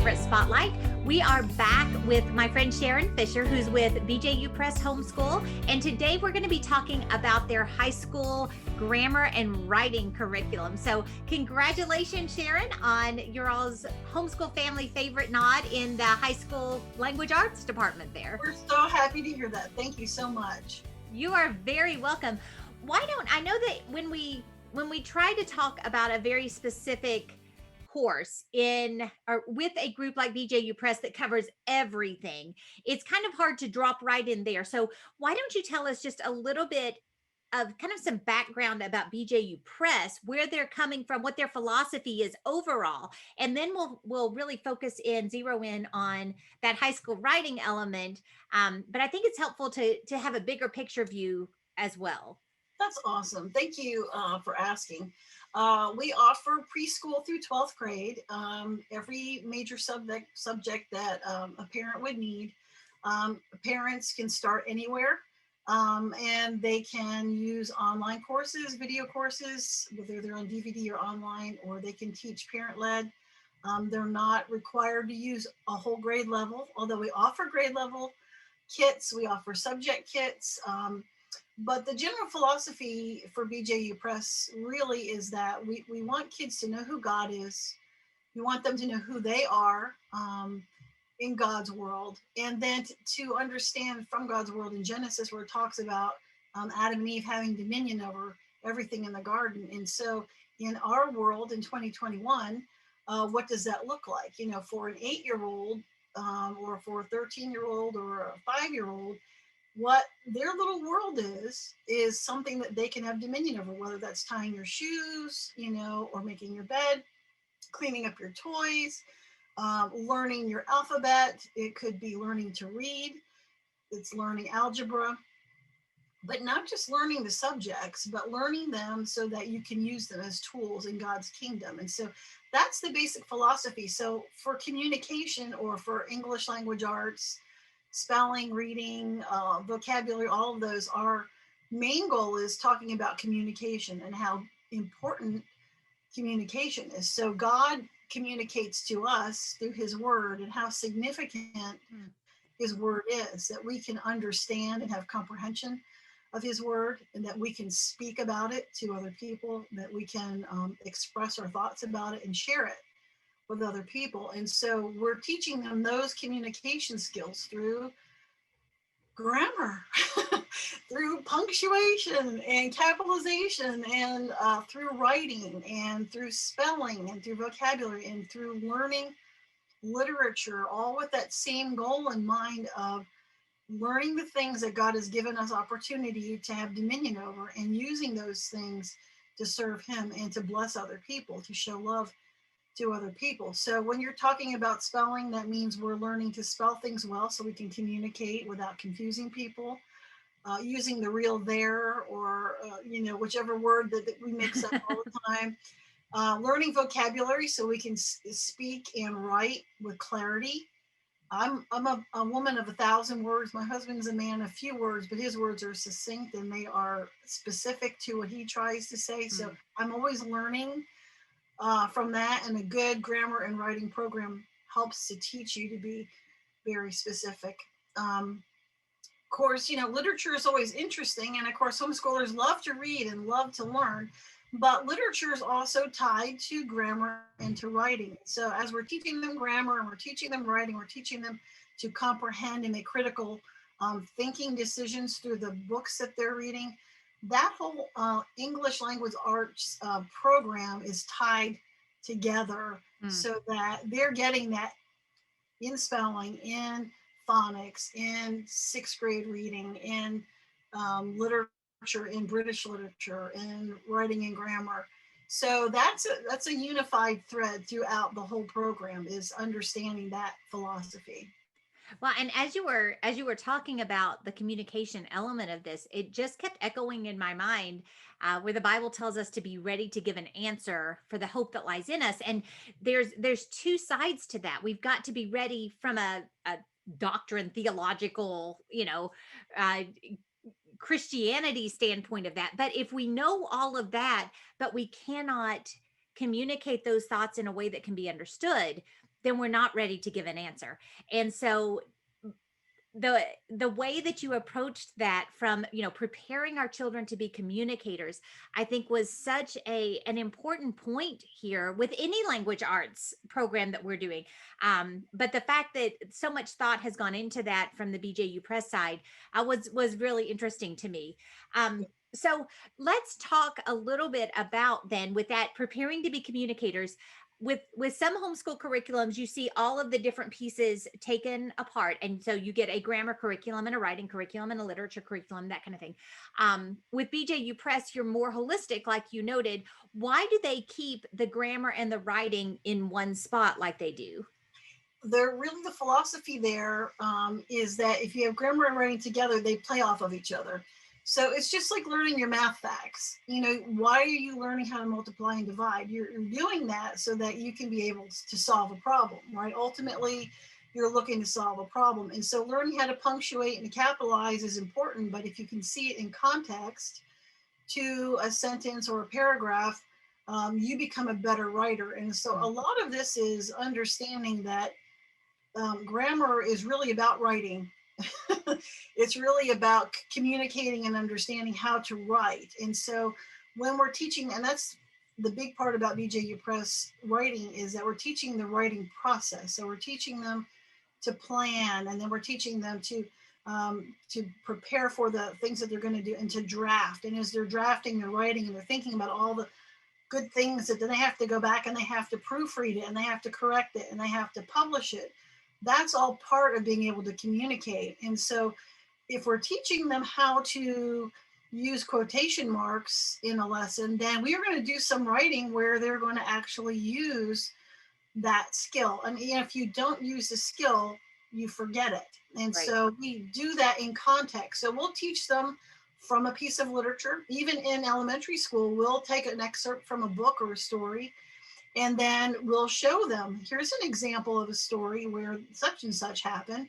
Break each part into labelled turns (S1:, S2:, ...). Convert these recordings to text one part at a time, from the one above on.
S1: Favorite Spotlight. We are back with my friend Sharron Fisher, who's with BJU Press Homeschool. And today we're going to be talking about their high school grammar and writing curriculum. So congratulations, Sharron, on your all's Homeschool Family Favorite nod in the high school language arts department there.
S2: We're so happy to hear that. Thank you so much.
S1: You are very welcome. I know that when we try to talk about a very specific course in or with a group like BJU Press that covers everything, it's kind of hard to drop right in there. So why don't you tell us just a little bit of kind of some background about BJU Press, where they're coming from, what their philosophy is overall, and then we'll really zero in on that high school writing element. But I think it's helpful to have a bigger picture view as well.
S2: That's awesome. Thank you for asking. We offer preschool through 12th grade, every major subject that a parent would need. Parents can start anywhere, and they can use online courses, video courses, whether they're on DVD or online, or they can teach parent-led. They're not required to use a whole grade level, although we offer grade level kits, we offer subject kits. But the general philosophy for BJU Press really is that we want kids to know who God is. We want them to know who they are in God's world. And then to understand from God's world in Genesis, where it talks about Adam and Eve having dominion over everything in the garden. And so in our world in 2021, what does that look like? You know, for an 8-year-old or for a 13-year-old or a 5-year-old, what their little world is something that they can have dominion over, whether that's tying your shoes, you know, or making your bed, cleaning up your toys, learning your alphabet. It could be learning to read. It's learning algebra, but not just learning the subjects, but learning them so that you can use them as tools in God's kingdom. And so that's the basic philosophy. So for communication or for English language arts, spelling, reading, vocabulary, all of those, our main goal is talking about communication and how important communication is. So God communicates to us through his word and how significant his word is, that we can understand and have comprehension of his word, and that we can speak about it to other people, that we can express our thoughts about it and share it with other people. And so we're teaching them those communication skills through grammar, through punctuation and capitalization, and through writing and through spelling and through vocabulary and through learning literature, all with that same goal in mind of learning the things that God has given us opportunity to have dominion over, and using those things to serve him and to bless other people, to show love to other people. So when you're talking about spelling, that means we're learning to spell things well so we can communicate without confusing people, using the real there or, whichever word that we mix up all the time. Learning vocabulary so we can speak and write with clarity. I'm a woman of 1,000 words. My husband's a man of few words, but his words are succinct and they are specific to what he tries to say. So I'm always learning from that, and a good grammar and writing program helps to teach you to be very specific. Of course, literature is always interesting, and of course homeschoolers love to read and love to learn, but literature is also tied to grammar and to writing. So as we're teaching them grammar and we're teaching them writing, we're teaching them to comprehend and make critical thinking decisions through the books that they're reading. That whole English language arts program is tied together so that they're getting that in spelling, in phonics, in 6th grade reading, in literature, in British literature, in writing and grammar. So that's a unified thread throughout the whole program, is understanding that philosophy.
S1: Well, and as you were talking about the communication element of this, it just kept echoing in my mind where the Bible tells us to be ready to give an answer for the hope that lies in us. And there's two sides to that. We've got to be ready from a doctrine, theological, Christianity standpoint of that. But if we know all of that, but we cannot communicate those thoughts in a way that can be understood, then we're not ready to give an answer. And so the way that you approached that, from preparing our children to be communicators, I think was such an important point here with any language arts program that we're doing. But the fact that so much thought has gone into that from the BJU Press side was really interesting to me. So let's talk a little bit about, then, with that, preparing to be communicators. With some homeschool curriculums, you see all of the different pieces taken apart, and so you get a grammar curriculum and a writing curriculum and a literature curriculum, that kind of thing. With BJU Press, you're more holistic, like you noted. Why do they keep the grammar and the writing in one spot like they do?
S2: They're really, the philosophy there is that if you have grammar and writing together, they play off of each other. So it's just like learning your math facts. Why are you learning how to multiply and divide? You're doing that so that you can be able to solve a problem, right? Ultimately, you're looking to solve a problem. And so learning how to punctuate and capitalize is important, but if you can see it in context to a sentence or a paragraph, you become a better writer. And so a lot of this is understanding that grammar is really about writing. It's really about communicating and understanding how to write. And so when we're teaching, and that's the big part about BJU Press writing, is that we're teaching the writing process. So we're teaching them to plan, and then we're teaching them to prepare for the things that they're going to do, and to draft. And as they're drafting, they're writing, and they're thinking about all the good things that then they have to go back and they have to proofread it, and they have to correct it, and they have to publish it. That's all part of being able to communicate. And so if we're teaching them how to use quotation marks in a lesson, then we are going to do some writing where they're going to actually use that skill. And if you don't use the skill, you forget it. And
S1: Right.
S2: so we do that in context. So we'll teach them from a piece of literature. Even in elementary school, we'll take an excerpt from a book or a story, and then we'll show them, here's an example of a story where such and such happened.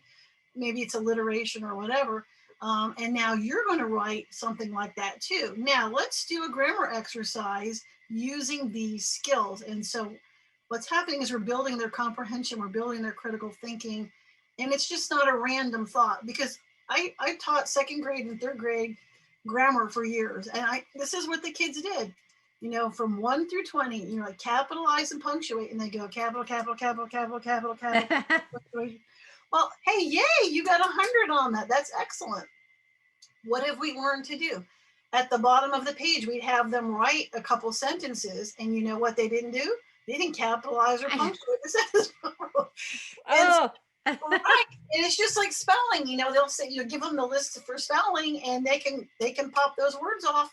S2: Maybe it's alliteration or whatever. And now you're going to write something like that too. Now let's do a grammar exercise using these skills. And so what's happening is we're building their comprehension, we're building their critical thinking. And it's just not a random thought, because I taught second grade and third grade grammar for years. And this is what the kids did. From 1 through 20, like capitalize and punctuate, and they go capital, capital, capital, capital, capital, capital. Well, hey, yay, you got 100 on that. That's excellent. What have we learned to do? At the bottom of the page, we'd have them write a couple sentences, and you know what they didn't do? They didn't capitalize or punctuate the sentence.
S1: Oh.
S2: Right. And it's just like spelling. They'll say, you give them the list for spelling, and they can pop those words off.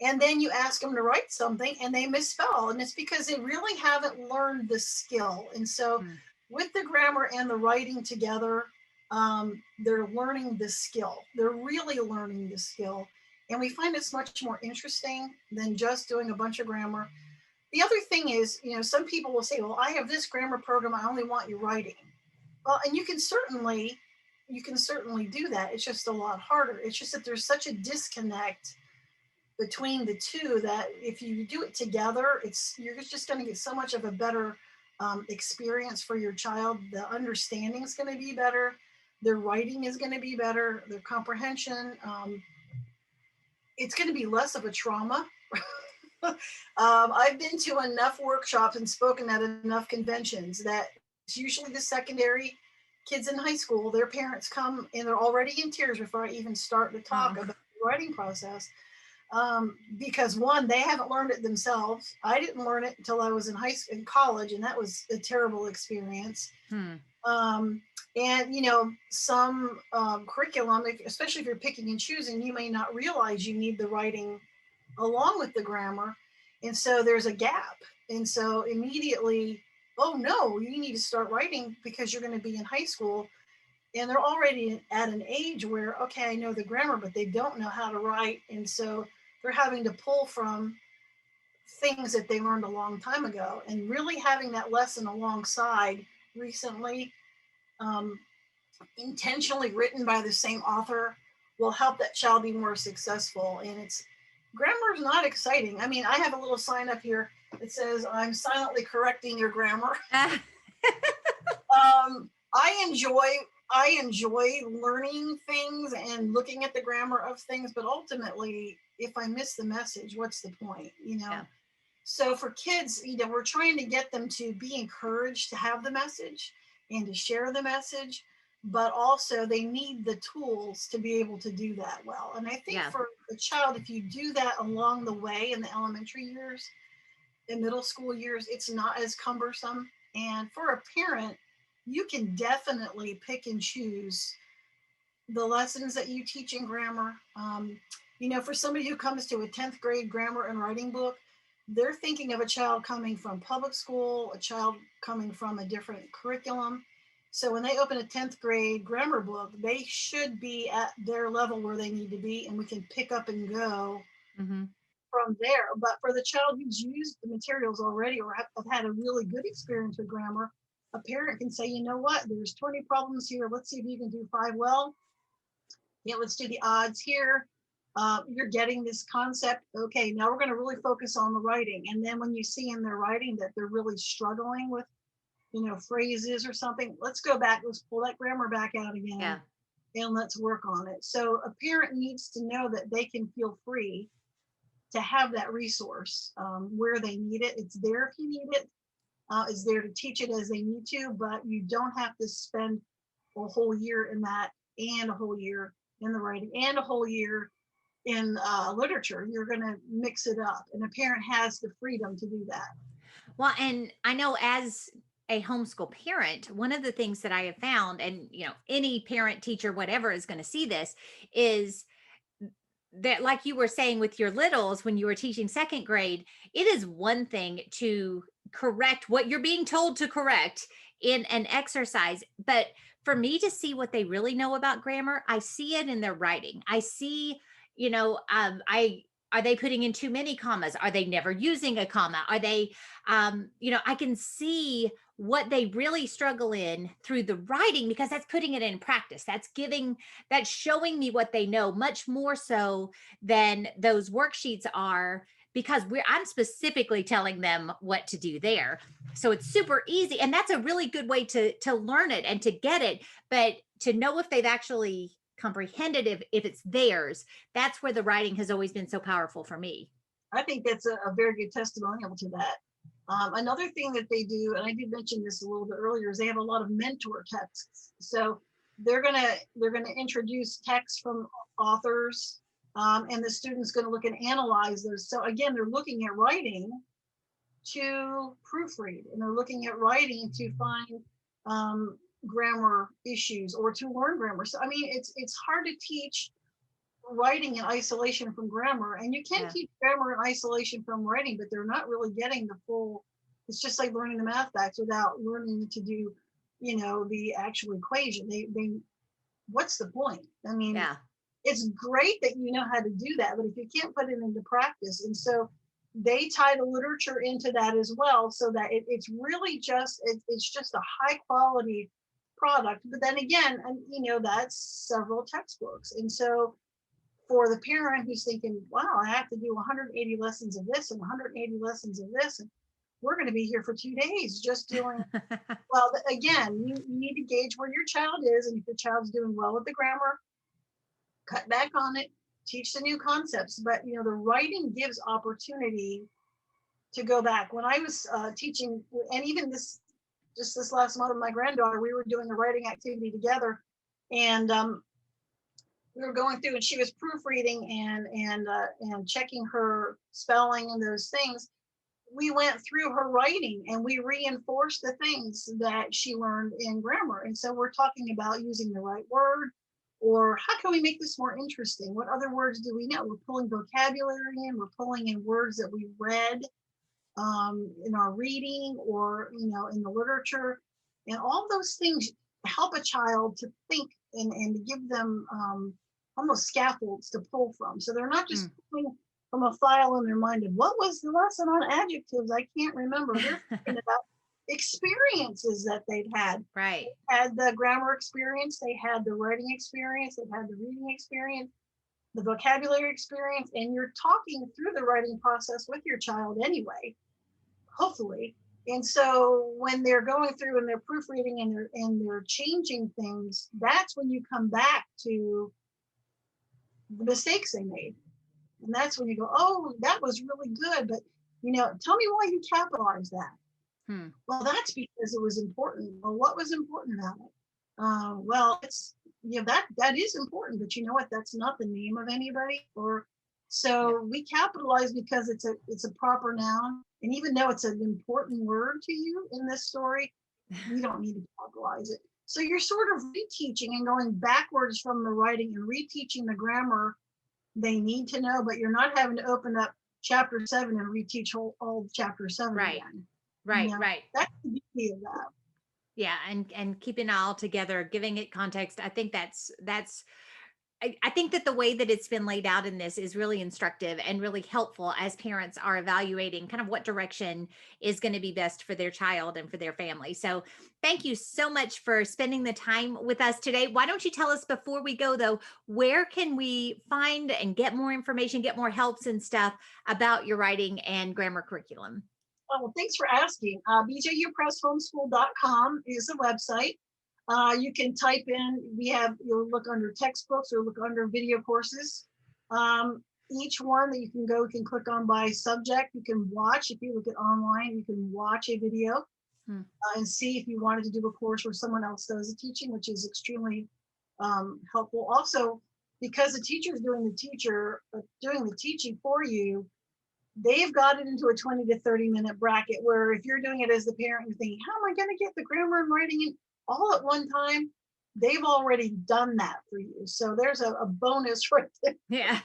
S2: And then you ask them to write something and they misspell. And it's because they really haven't learned the skill. And so with the grammar and the writing together, they're learning the skill. They're really learning the skill. And we find it's much more interesting than just doing a bunch of grammar. The other thing is, some people will say, well, I have this grammar program, I only want you writing. Well, and you can certainly do that. It's just a lot harder. It's just that there's such a disconnect between the two that if you do it together, you're just going to get so much of a better experience for your child. The understanding is going to be better. Their writing is going to be better. Their comprehension. It's going to be less of a trauma. I've been to enough workshops and spoken at enough conventions that it's usually the secondary kids in high school. Their parents come and they're already in tears before I even start to talk about the writing process. Because one, they haven't learned it themselves. I didn't learn it until I was in college, and that was a terrible experience. And some curriculum, especially if you're picking and choosing, you may not realize you need the writing along with the grammar, and so there's a gap. And so immediately, oh no, you need to start writing because you're going to be in high school. And they're already at an age where, okay, I know the grammar, but they don't know how to write. And so they're having to pull from things that they learned a long time ago. And really having that lesson alongside recently, intentionally written by the same author, will help that child be more successful. And grammar is not exciting. I mean, I have a little sign up here that says, I'm silently correcting your grammar. I enjoy learning things and looking at the grammar of things, but ultimately, if I miss the message, what's the point?
S1: Yeah.
S2: So for kids, we're trying to get them to be encouraged to have the message and to share the message, but also they need the tools to be able to do that well. And I think
S1: Yeah.
S2: for a child, if you do that along the way in the elementary years, in middle school years, it's not as cumbersome. And for a parent, you can definitely pick and choose the lessons that you teach in grammar. For somebody who comes to a 10th grade grammar and writing book, they're thinking of a child coming from public school, a child coming from a different curriculum. So when they open a 10th grade grammar book, they should be at their level where they need to be, and we can pick up and go
S1: Hmm.
S2: from there. But for the child who's used the materials already or have had a really good experience with grammar, a parent can say, you know what, there's 20 problems here. Let's see if you can do 5 well. Yeah, let's do the odds here. You're getting this concept. Okay, now we're going to really focus on the writing. And then when you see in their writing that they're really struggling with, phrases or something, let's go back. Let's pull that grammar back out again
S1: Yeah.
S2: and let's work on it. So a parent needs to know that they can feel free to have that resource where they need it. It's there if you need it. It's there to teach it as they need to, but you don't have to spend a whole year in that and a whole year in the writing and a whole year in literature. You're going to mix it up, and a parent has the freedom to do that.
S1: Well, and I know as a homeschool parent, one of the things that I have found, and any parent, teacher, whatever is going to see this, is that, like you were saying with your littles when you were teaching second grade, it is one thing to correct what you're being told to correct in an exercise. But for me to see what they really know about grammar, I see it in their writing. I see, I are they putting in too many commas? Are they never using a comma? Are they, I can see what they really struggle in through the writing, because that's putting it in practice. That's showing me what they know much more so than those worksheets are, because I'm specifically telling them what to do there. So it's super easy, and that's a really good way to learn it and to get it. But to know if they've actually comprehended, if it's theirs, that's where the writing has always been so powerful for me.
S2: I think that's a very good testimonial to that. Another thing that they do, and I did mention this a little bit earlier, is they have a lot of mentor texts. So they're gonna introduce texts from authors, and the student's going to look and analyze those. So again, they're looking at writing to proofread, and they're looking at writing to find grammar issues or to learn grammar. So I mean, it's hard to teach writing in isolation from grammar, and you can
S1: Yeah.
S2: teach grammar in isolation from writing, but they're not really getting the full. It's just like learning the math facts without learning to do, the actual equation. They what's the point? I mean,
S1: Yeah.
S2: it's great that you know how to do that, but if you can't put it into practice, and so they tie the literature into that as well, so that it's really it's just a high quality product. But then again, and that's several textbooks, and so for the parent who's thinking, wow, I have to do 180 lessons of this and 180 lessons of this, and we're going to be here for 2 days just doing, well, again, you need to gauge where your child is, and if your child's doing well with the grammar, cut back on it, teach the new concepts. But the writing gives opportunity to go back. When I was teaching, and even this last month with my granddaughter, we were doing a writing activity together, and we were going through, and she was proofreading and checking her spelling and those things. We went through her writing and we reinforced the things that she learned in grammar. And so we're talking about using the right word, or how can we make this more interesting? What other words do we know? We're pulling vocabulary in, we're pulling in words that we read in our reading, or in the literature, and all those things help a child to think and give them almost scaffolds to pull from. So they're not just
S1: Mm.
S2: pulling from a file in their mind of what was the lesson on adjectives, I can't remember. They're thinking about experiences that they've had.
S1: Right.
S2: They had the grammar experience, they had the writing experience, they had the reading experience, the vocabulary experience, and you're talking through the writing process with your child anyway, hopefully. And so when they're going through and they're proofreading and they're changing things, that's when you come back to the mistakes they made. And that's when you go, oh, that was really good, but tell me why you capitalized that. Well, that's because it was important. Well, what was important about it? Well, it's that is important, but you know what? That's not the name of anybody. Or so we capitalize because it's a proper noun, and even though it's an important word to you in this story, we don't need to capitalize it. So you're sort of reteaching and going backwards from the writing and reteaching the grammar they need to know, but you're not having to open up chapter 7 and reteach all chapter 7 again.
S1: Right.
S2: That's the beauty of that.
S1: Yeah, and keeping it all together, giving it context. I think that's I think that the way that it's been laid out in this is really instructive and really helpful as parents are evaluating kind of what direction is going to be best for their child and for their family. So thank you so much for spending the time with us today. Why don't you tell us before we go, though, where can we find and get more information, get more helps and stuff about your writing and grammar curriculum?
S2: Oh, well, thanks for asking. BJUPressHomeschool.com is the website. You can type in, you'll look under textbooks or look under video courses. Each one that you can click on by subject. You can watch, if you look at online, you can watch a video and see if you wanted to do a course where someone else does the teaching, which is extremely helpful. Also, because the teacher is doing the teaching for you, they've got it into a 20 to 30 minute bracket where if you're doing it as the parent, you're thinking, how am I going to get the grammar and writing in all at one time? They've already done that for you. So there's a bonus right there.
S1: Yeah.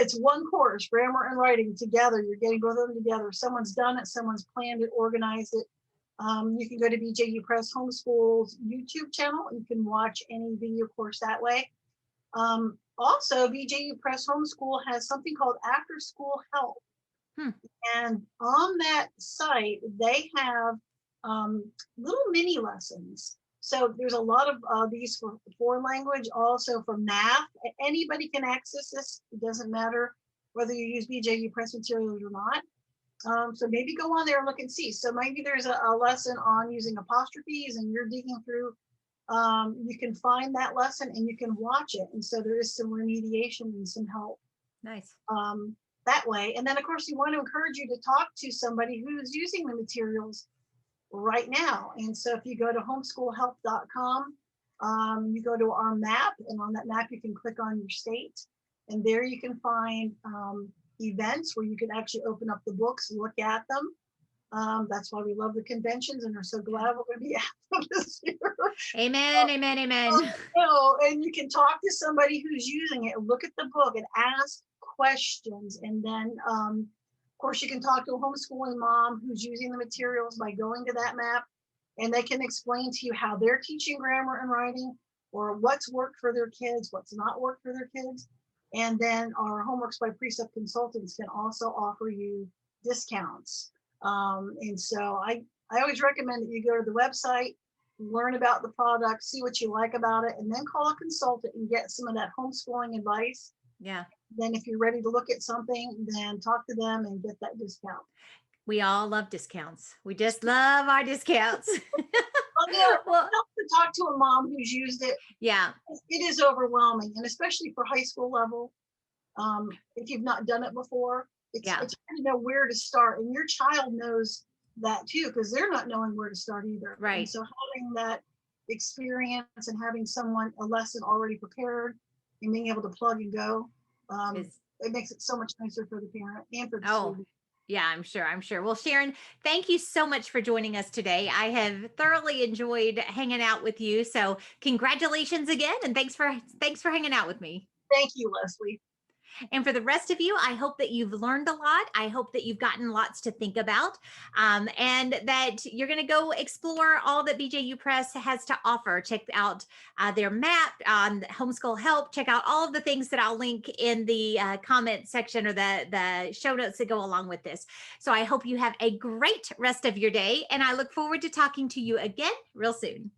S2: It's one course, grammar and writing together. You're getting both of them together. Someone's done it. Someone's planned it, organized it. You can go to BJU Press Homeschool's YouTube channel. You can watch any video course that way. Also, BJU Press Homeschool has something called After School Help. And on that site, they have little mini lessons. So there's a lot of these for foreign language, also for math. Anybody can access this. It doesn't matter whether you use BJU Press materials or not. So maybe go on there and look and see. So maybe there's a lesson on using apostrophes and you're digging through. You can find that lesson and you can watch it. And so there is some remediation and some help.
S1: Nice.
S2: That way. And then of course you want to encourage you to talk to somebody who's using the materials right now. And so if you go to homeschoolhelp.com, you go to our map, and on that map you can click on your state, and there you can find events where you can actually open up the books, look at them. That's why we love the conventions and are so glad we're going to be at them this year.
S1: Amen.
S2: And you can talk to somebody who's using it, look at the book and ask questions. And then, of course, you can talk to a homeschooling mom who's using the materials by going to that map, and they can explain to you how they're teaching grammar and writing, or what's worked for their kids, what's not worked for their kids. And then our Homeworks by Precept consultants can also offer you discounts. And so I always recommend that you go to the website, learn about the product, see what you like about it, and then call a consultant and get some of that homeschooling advice.
S1: Yeah.
S2: Then if you're ready to look at something, then talk to them and get that discount.
S1: We all love discounts. We just love our discounts.
S2: Well, help to talk to a mom who's used it.
S1: Yeah.
S2: It is overwhelming, and especially for high school level. If you've not done it before, it's hard to know where to start, and your child knows that too, because they're not knowing where to start either.
S1: Right.
S2: And so having that experience and having a lesson already prepared and being able to plug and go, it makes it so much nicer for the parent and for the student.
S1: Yeah, I'm sure. Well, Sharron, thank you so much for joining us today. I have thoroughly enjoyed hanging out with you. So congratulations again. And thanks for hanging out with me.
S2: Thank you, Leslie.
S1: And for the rest of you, I hope that you've learned a lot. I hope that you've gotten lots to think about, and that you're going to go explore all that BJU Press has to offer. Check out their map on Homeschool Help. Check out all of the things that I'll link in the comment section or the show notes that go along with this. So I hope you have a great rest of your day, and I look forward to talking to you again real soon.